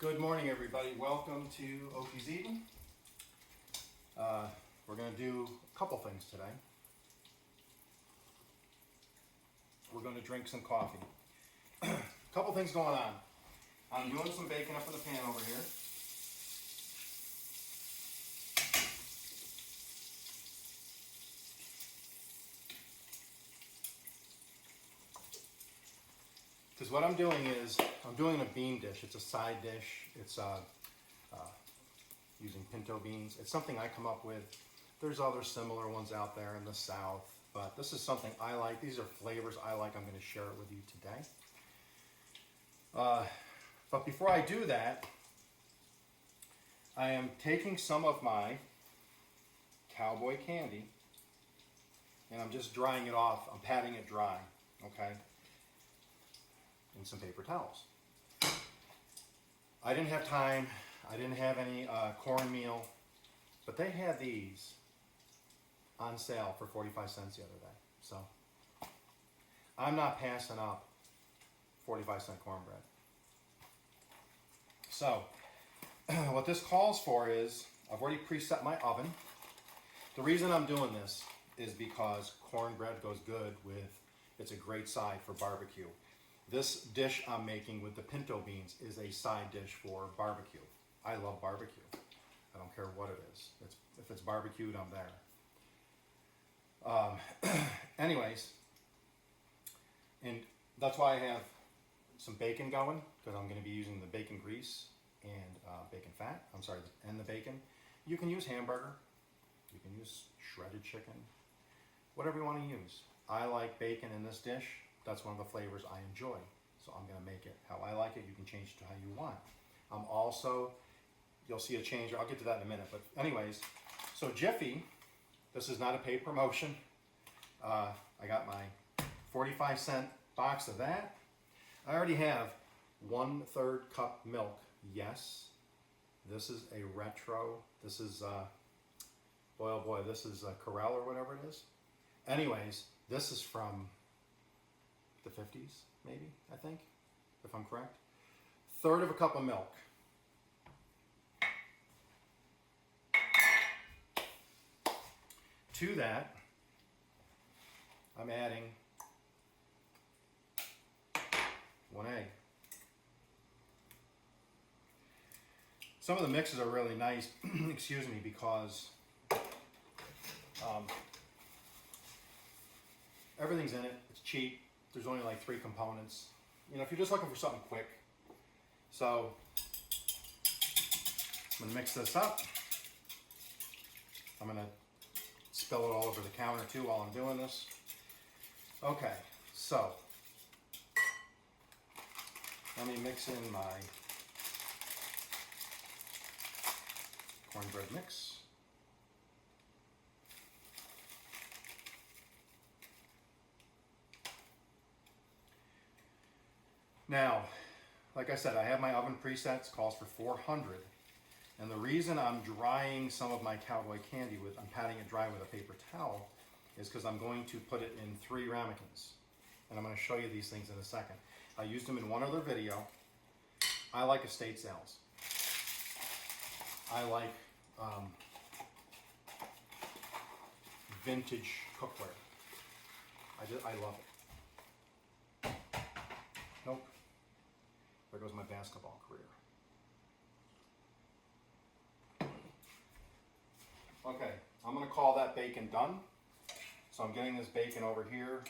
Good morning, everybody. Welcome to Okies Eden. We're going to do a couple things today. We're going to drink some coffee. A couple things going on. I'm doing some bacon up in the pan over here. Because what I'm doing is, I'm doing a bean dish. It's a side dish. It's using pinto beans. It's something I come up with. There's other similar ones out there in the South, but this is something I like. These are flavors I like. I'm going to share it with you today. But before I do that, I am taking some of my Cowboy candy and I'm just drying it off. I'm patting it dry, okay? In some paper towels. I didn't have time. I didn't have any cornmeal, but they had these on sale for 45 cents the other day. So I'm not passing up 45-cent cornbread. So what this calls for is, I've already preset my oven. The reason I'm doing this is because cornbread goes good with, it's a great side for barbecue. This dish I'm making with the pinto beans is a side dish for barbecue. I love barbecue. I don't care what it is. If it's barbecued, I'm there. Anyways, and that's why I have some bacon going, because I'm going to be using the bacon grease and bacon fat. I'm sorry, and the bacon. You can use hamburger. You can use shredded chicken. Whatever you want to use. I like bacon in this dish. That's one of the flavors I enjoy. So I'm going to make it how I like it. You can change it to how you want. I'm also, you'll see a change. I'll get to that in a minute. But anyways, so Jiffy, this is not a paid promotion. I got my 45-cent box of that. I already have 1/3 cup milk. Yes, this is a retro. This is, boy oh boy, this is a Corral or whatever it is. Anyways, this is from the 50s, maybe, I think, if I'm correct. 1/3 cup of milk. To that, I'm adding 1 egg. Some of the mixes are really nice, excuse me, because everything's in it. It's cheap. There's only like 3 components. You know, if you're just looking for something quick. So, I'm gonna mix this up. I'm gonna spill it all over the counter too while I'm doing this. Okay, so, let me mix in my cornbread mix. Now, like I said, I have my oven presets, calls for 400. And the reason I'm drying some of my Cowboy candy with, I'm patting it dry with a paper towel, is because I'm going to put it in 3 ramekins. And I'm going to show you these things in a second. I used them in one other video. I like estate sales. I like vintage cookware. I love it. Nope. There goes my basketball career. Okay, I'm going to call that bacon done. So I'm getting this bacon over here.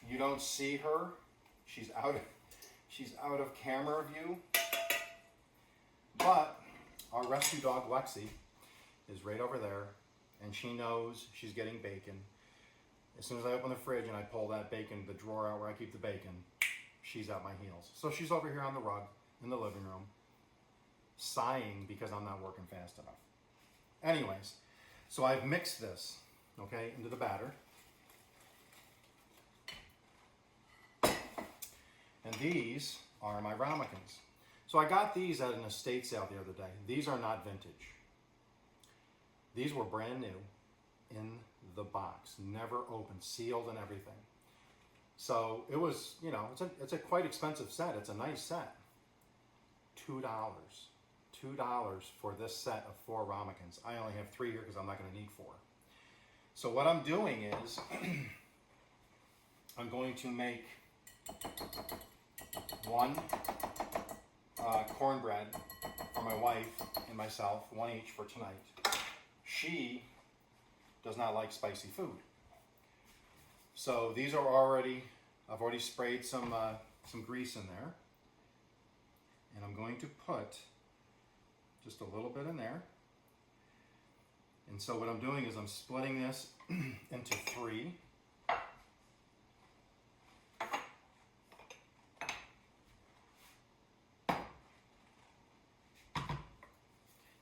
You don't see her. She's out of camera view. But our rescue dog Lexi is right over there, and she knows she's getting bacon. As soon as I open the fridge and I pull that bacon, the drawer out where I keep the bacon, she's at my heels. So she's over here on the rug in the living room, sighing because I'm not working fast enough. Anyways, so I've mixed this, okay, into the batter. And these are my ramekins. So I got these at an estate sale the other day. These are not vintage. These were brand new in the box, never opened, sealed and everything. So it was, you know, it's a quite expensive set. It's a nice set. $2. $2 for this set of 4 ramekins. I only have 3 here because I'm not going to need 4. So what I'm doing is I'm going to make one cornbread for my wife and myself, 1 each for tonight. She does not like spicy food. So these are already, I've already sprayed some grease in there. And I'm going to put just a little bit in there. And so what I'm doing is I'm splitting this into 3.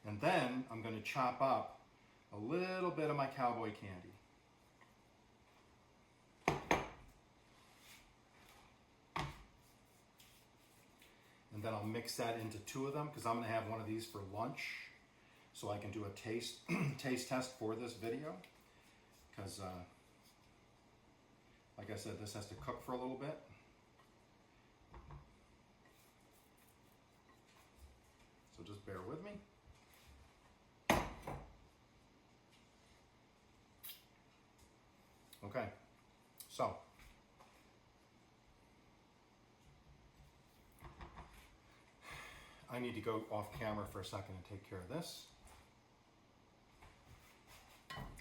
And then I'm going to chop up a little bit of my Cowboy candy. And then I'll mix that into 2 of them because I'm going to have one of these for lunch, so I can do a taste test for this video. Because, like I said, this has to cook for a little bit. So just bear with me. Okay, so I need to go off camera for a second and take care of this.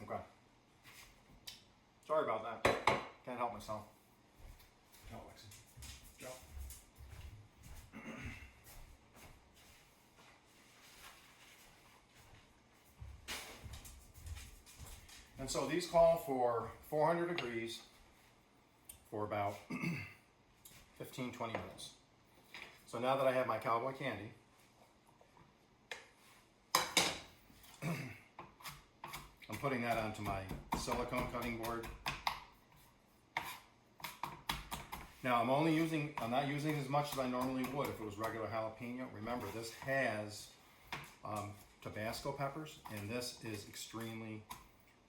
Okay. Sorry about that. Can't help myself. No, Alexi. Joe. And so these call for 400 degrees for about 15-20 minutes. So now that I have my Cowboy candy, I'm putting that onto my silicone cutting board. Now I'm not using as much as I normally would if it was regular jalapeno. Remember, this has Tabasco peppers, and this is extremely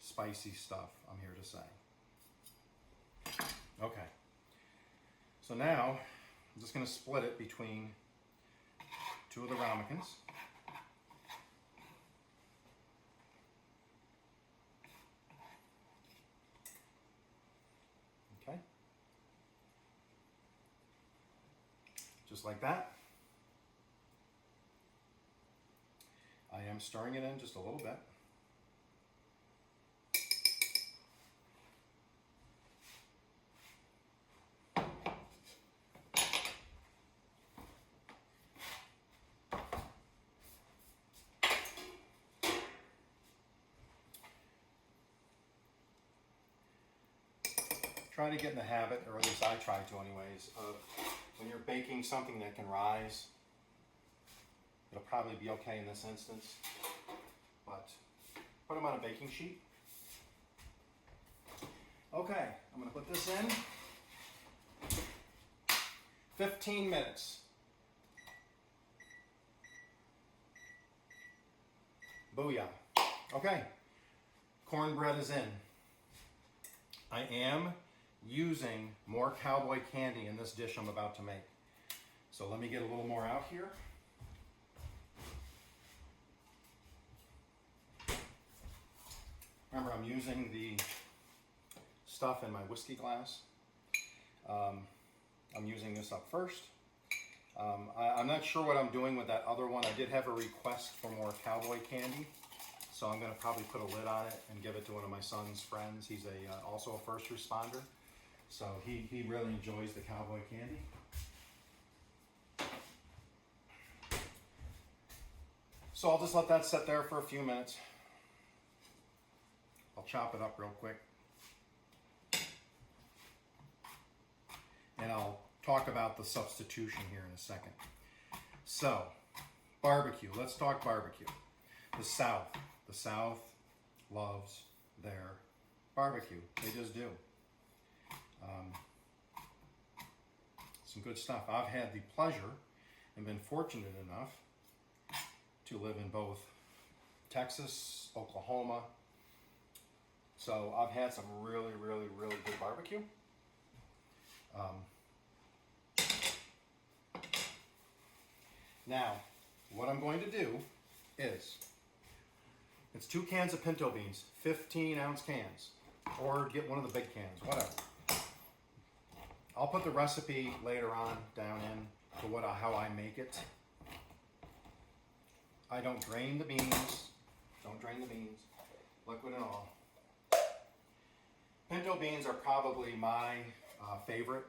spicy stuff, I'm here to say. Okay, so now I'm just going to split it between 2 of the ramekins. Okay, just like that. I am stirring it in just a little bit. Try to get in the habit, or at least I try to anyways, of when you're baking something that can rise, it'll probably be okay in this instance, but put them on a baking sheet. Okay, I'm going to put this in. 15 minutes. Booyah. Okay, cornbread is in. I am using more Cowboy candy in this dish I'm about to make. So let me get a little more out here. Remember, I'm using the stuff in my whiskey glass. I'm using this up first. I'm not sure what I'm doing with that other one. I did have a request for more Cowboy candy, so I'm going to probably put a lid on it and give it to one of my son's friends. He's also a first responder, so he really enjoys the Cowboy candy. So I'll just let that sit there for a few minutes. I'll chop it up real quick. And I'll talk about the substitution here in a second. So, barbecue. Let's talk barbecue. The South loves their barbecue. They just do. Some good stuff. I've had the pleasure and been fortunate enough to live in both Texas, Oklahoma. So I've had some really, really, really good barbecue. Now, what I'm going to do is, it's 2 cans of pinto beans, 15-ounce cans, or get one of the big cans, whatever. I'll put the recipe later on down in to how I make it. I don't drain the beans. Don't drain the beans, liquid and all. Pinto beans are probably my favorite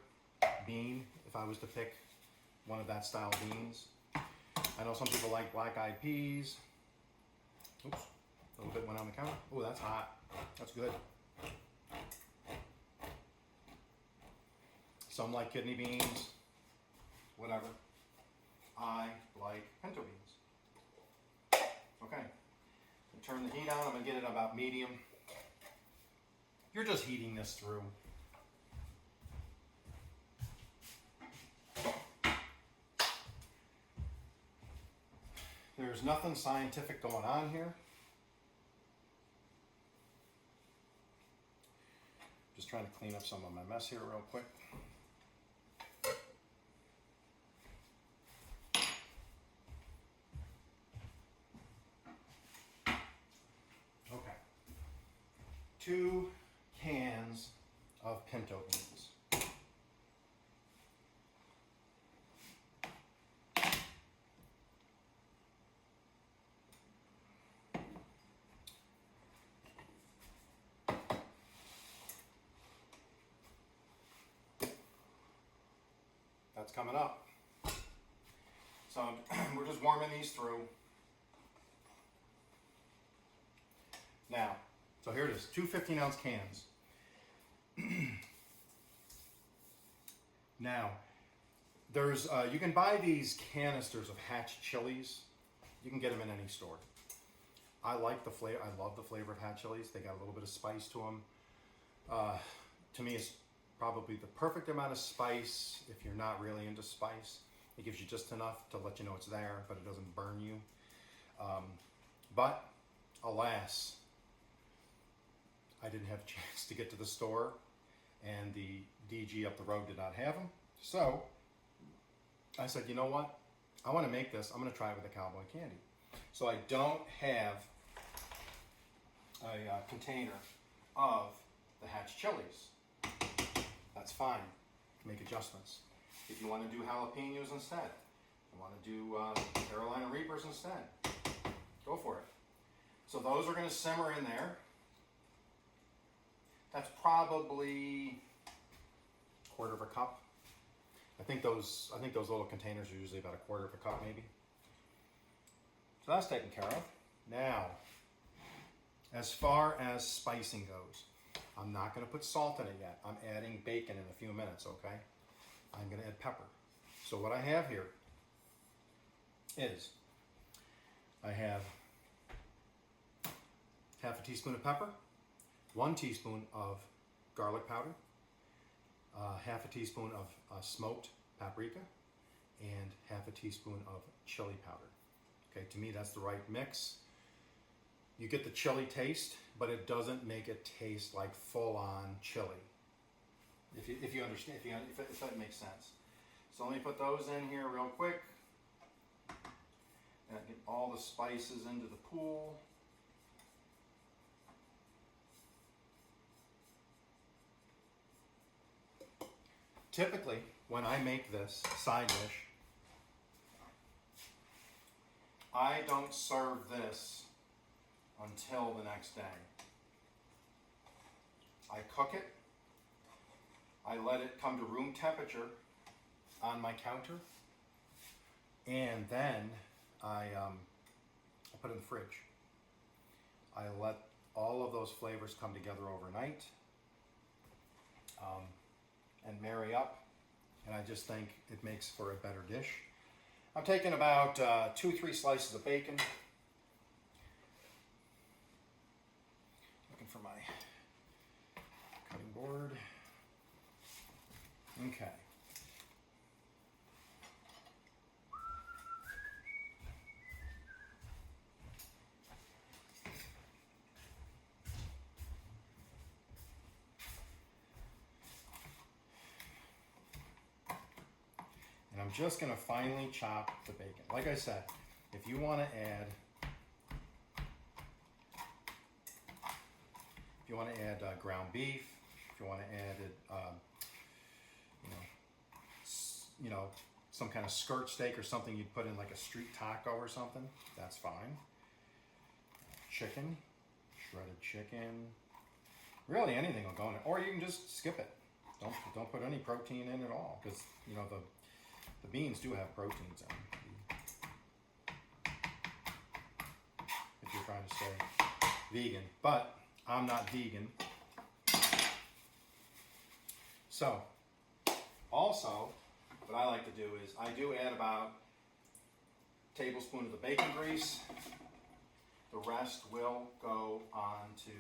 bean if I was to pick one of that style beans. I know some people like black-eyed peas. Oops, a little bit went on the counter. Oh, that's hot. That's good. Some like kidney beans, whatever. I like pinto beans. Okay, turn the heat on. I'm gonna get it about medium. You're just heating this through. There's nothing scientific going on here. Just trying to clean up some of my mess here real quick. Okay. 2 cans of pinto beans. That's coming up. So we're just warming these through. Now, so here it is, 2 15-ounce cans. Now, there's you can buy these canisters of Hatch chilies. You can get them in any store. I like the flavor. I love the flavor of Hatch chilies. They got a little bit of spice to them. To me, it's probably the perfect amount of spice if you're not really into spice. It gives you just enough to let you know it's there, but it doesn't burn you. But alas, I didn't have a chance to get to the store, and the DG up the road did not have them. So I said, you know what? I want to make this. I'm going to try it with the Cowboy candy. So I don't have a container of the Hatch chilies. That's fine. Make adjustments. If you want to do jalapeños instead, if you want to do Carolina Reapers instead, go for it. So those are going to simmer in there. That's probably a 1/4 cup. I think those little containers are usually about a 1/4 cup, maybe. So that's taken care of. Now, as far as spicing goes, I'm not going to put salt in it yet. I'm adding bacon in a few minutes, okay? I'm going to add pepper. So what I have here is I have 1/2 teaspoon of pepper, 1 teaspoon of garlic powder, 1/2 teaspoon of smoked paprika, and 1/2 teaspoon of chili powder. Okay, to me that's the right mix. You get the chili taste, but it doesn't make it taste like full-on chili. If you understand, if that makes sense. So let me put those in here real quick. And get all the spices into the pool. Typically, when I make this side dish, I don't serve this until the next day. I cook it. I let it come to room temperature on my counter, and then I put it in the fridge. I let all of those flavors come together overnight and marry up, and I just think it makes for a better dish. I'm taking about 2-3 slices of bacon. Looking for my cutting board. Okay. I'm just gonna finely chop the bacon. Like I said, if you wanna add, ground beef, if you wanna add, you know, some kind of skirt steak or something you'd put in like a street taco or something, that's fine. Chicken, shredded chicken, really anything will go in it, or you can just skip it. Don't put any protein in at all, because you know the beans do have proteins in them. If you're trying to stay vegan, but I'm not vegan. So, also, what I like to do is I do add about a tablespoon of the bacon grease. The rest will go on to,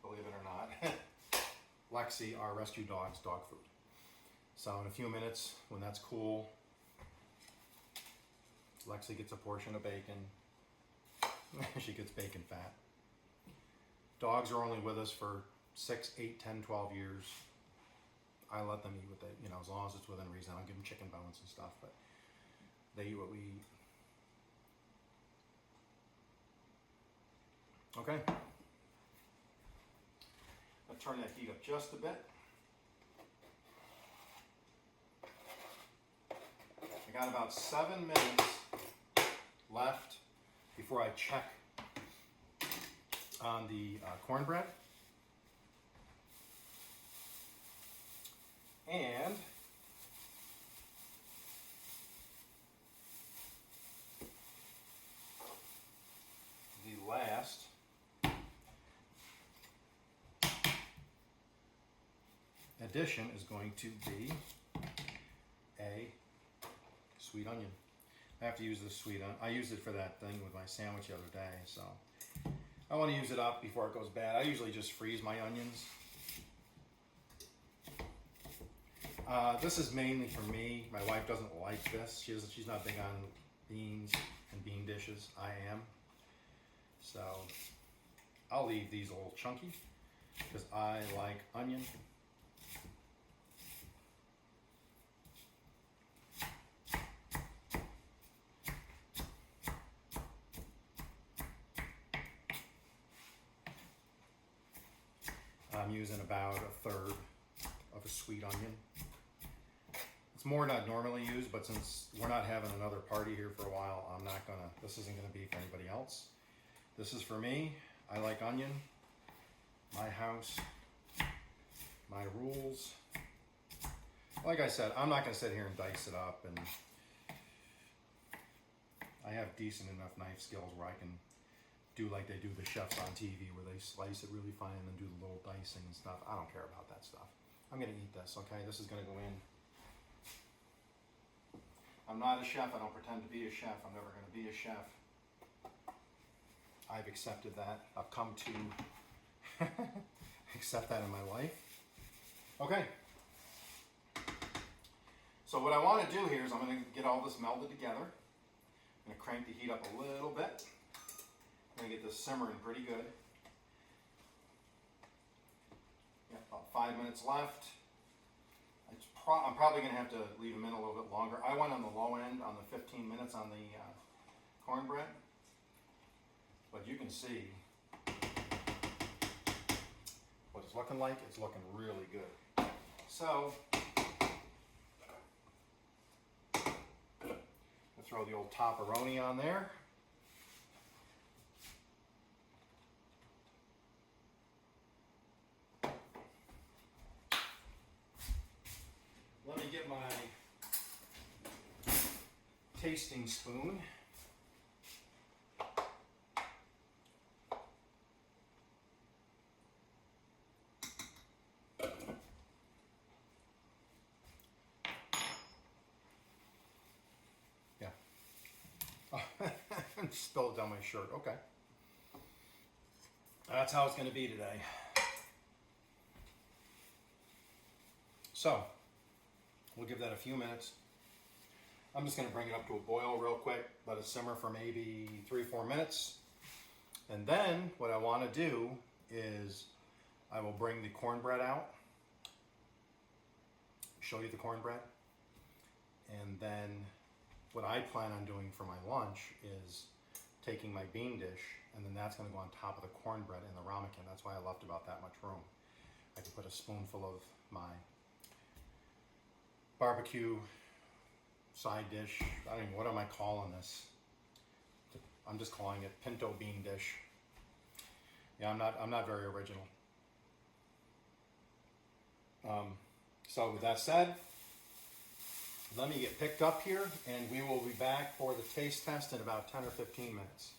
believe it or not, Lexi, our rescue dog's dog food. So in a few minutes, when that's cool, Lexi gets a portion of bacon. She gets bacon fat. Dogs are only with us for 6, 8, 10, 12 years. I let them eat what they, as long as it's within reason. I don't give them chicken bones and stuff, but they eat what we eat. Okay. I'll turn that heat up just a bit. I got about 7 minutes left before I check on the cornbread. And the last addition is going to be a sweet onion. I have to use this sweet onion. I used it for that thing with my sandwich the other day, so I want to use it up before it goes bad. I usually just freeze my onions. This is mainly for me. My wife doesn't like this. She's not big on beans and bean dishes. I am. So I'll leave these a little chunky because I like onion. I'm using about a third of a sweet onion. It's more than I'd normally use, but since we're not having another party here for a while, this isn't gonna be for anybody else. This is for me. I like onion. My house, my rules. Like I said, I'm not gonna sit here and dice it up, and I have decent enough knife skills where I can do like they do the chefs on TV, where they slice it really fine and then do the little dicing and stuff. I don't care about that stuff. I'm gonna eat this, okay? This is gonna go in. I'm not a chef. I don't pretend to be a chef. I'm never gonna be a chef. I've accepted that. I've come to accept that in my life. Okay. So what I want to do here is I'm going to get all this melded together. I'm going to crank the heat up a little bit. I'm going to get this simmering pretty good. Yeah, about 5 minutes left. I'm probably going to have to leave them in a little bit longer. I went on the low end on the 15 minutes on the cornbread. But you can see what it's looking like. It's looking really good. So, I'll throw the old topperoni on there. Let me get my tasting spoon. Spilled it down my shirt. Okay. That's how it's going to be today. So, we'll give that a few minutes. I'm just going to bring it up to a boil real quick, let it simmer for maybe 3-4 minutes. And then what I want to do is I will bring the cornbread out, show you the cornbread, And then what I plan on doing for my lunch is taking my bean dish, and then that's going to go on top of the cornbread in the ramekin. That's why I left about that much room. I can put a spoonful of my barbecue side dish. I don't even, what am I calling this? I'm just calling it Pinto bean dish. Yeah, I'm not very original. So with that said, let me get picked up here, and we will be back for the taste test in about 10 or 15 minutes.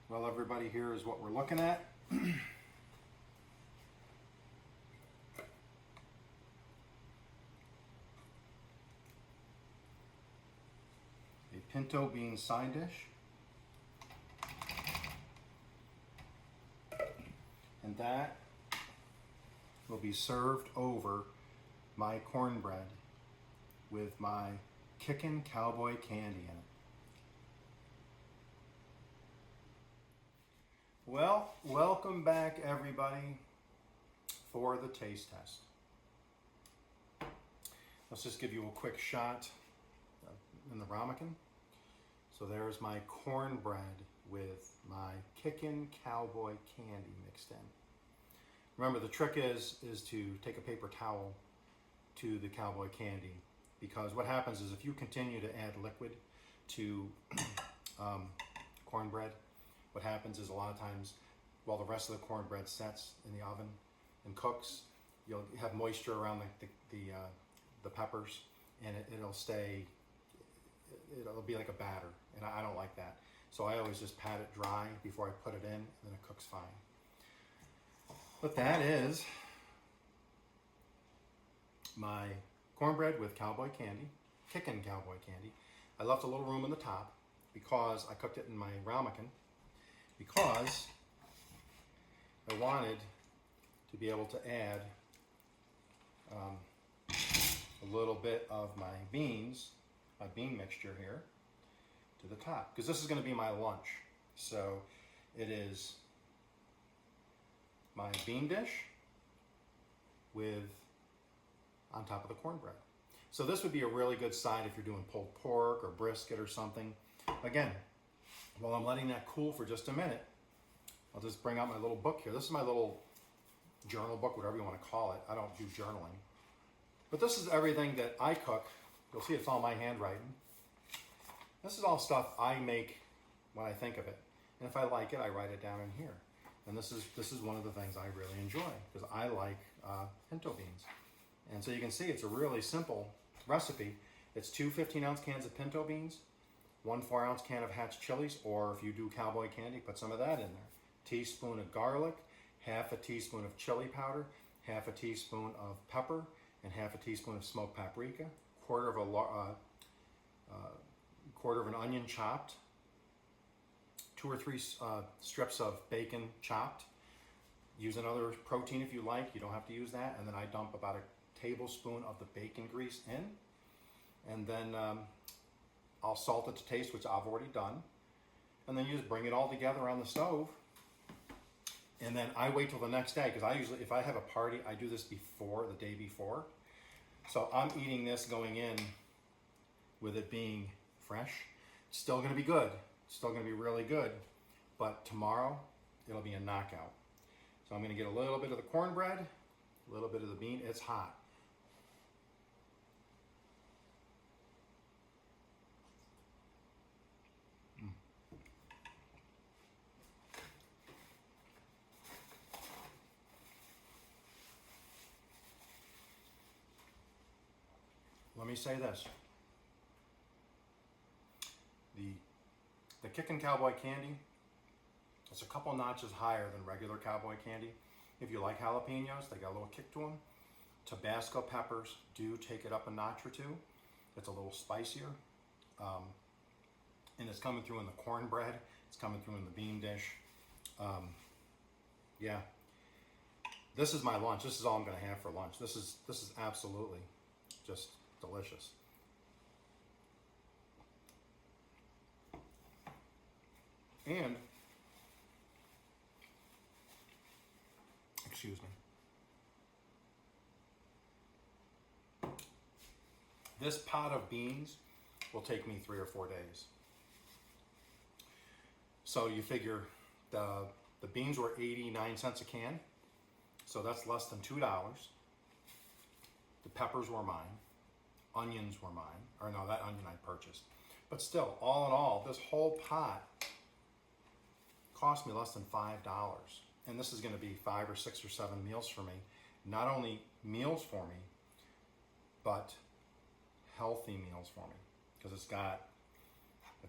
Well, everybody, here is what we're looking at. A pinto bean side dish. And that will be served over my cornbread with my kickin' cowboy candy in it. Well, welcome back everybody for the taste test. Let's just give you a quick shot in the ramekin. So there's my cornbread with my kickin' cowboy candy mixed in. Remember, the trick is to take a paper towel to the cowboy candy, because what happens is if you continue to add liquid to cornbread, what happens is a lot of times while the rest of the cornbread sets in the oven and cooks, you'll have moisture around the peppers, and it'll be like a batter, and I don't like that. So I always just pat it dry before I put it in, and then it cooks fine. But that is my cornbread with cowboy candy, kickin' cowboy candy. I left a little room in the top because I cooked it in my ramekin, because I wanted to be able to add a little bit of my beans, my bean mixture here, to the top, because this is going to be my lunch. So it is my bean dish with on top of the cornbread. So this would be a really good side if you're doing pulled pork or brisket or something. Again, while I'm letting that cool for just a minute, I'll just bring out my little book here. This is my little journal book, whatever you want to call it. I don't do journaling. But this is everything that I cook. You'll see it's all my handwriting. This is all stuff I make when I think of it. And if I like it, I write it down in here. And this is one of the things I really enjoy, because I like pinto beans. And so you can see it's a really simple recipe. It's 2 15-ounce cans of pinto beans, 1 4-ounce can of Hatch chilies, or if you do cowboy candy, put some of that in there. Teaspoon of garlic, half a teaspoon of chili powder, half a teaspoon of pepper, and half a teaspoon of smoked paprika, quarter of an onion chopped, 2 or 3 strips of bacon chopped. Use another protein if you like. You don't have to use that. And then I dump about a tablespoon of the bacon grease in. And then I'll salt it to taste, which I've already done. And then you just bring it all together on the stove. And then I wait till the next day, because I usually, if I have a party, I do this before, the day before. So I'm eating this going in with it being fresh. It's still going to be good. It's still going to be really good. But tomorrow, it'll be a knockout. So I'm going to get a little bit of the cornbread, a little bit of the bean. It's hot. Let me say this. The Kickin' Cowboy candy, it's a couple notches higher than regular cowboy candy. If you like jalapeños, they got a little kick to them. Tabasco peppers do take it up a notch or two. It's a little spicier. And it's coming through in the cornbread. It's coming through in the bean dish. Yeah. This is my lunch. This is all I'm going to have for lunch. This is absolutely just delicious. And, excuse me. This pot of beans will take me 3 or 4 days. So you figure the beans were 89 cents a can, so that's less than $2. The peppers were mine, onions were mine, or no, that onion I purchased. But still, all in all, this whole pot cost me less than $5. And this is gonna be 5 or 6 or 7 meals for me. Not only meals for me, but healthy meals for me. Because it's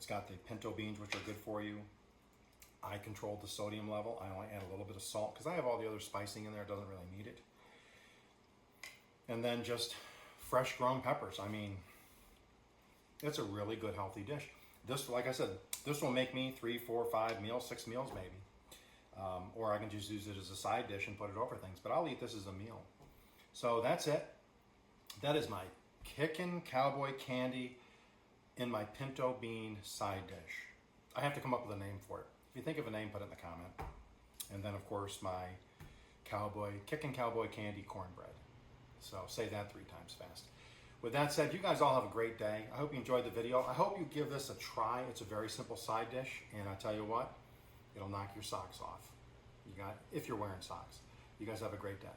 got the pinto beans, which are good for you. I controlled the sodium level. I only add a little bit of salt because I have all the other spicing in there. It doesn't really need it. And then just fresh grown peppers. I mean, it's a really good healthy dish. This, like I said, this will make me 3, 4, 5 meals, 6 meals maybe. Or I can just use it as a side dish and put it over things. But I'll eat this as a meal. So that's it. That is my kickin' cowboy candy in my pinto bean side dish. I have to come up with a name for it. If you think of a name, put it in the comment. And then, of course, my kickin' cowboy candy cornbread. So say that 3 times fast. With that said, you guys all have a great day. I hope you enjoyed the video. I hope you give this a try. It's a very simple side dish, and I tell you what, it'll knock your socks off. If you're wearing socks. You guys have a great day.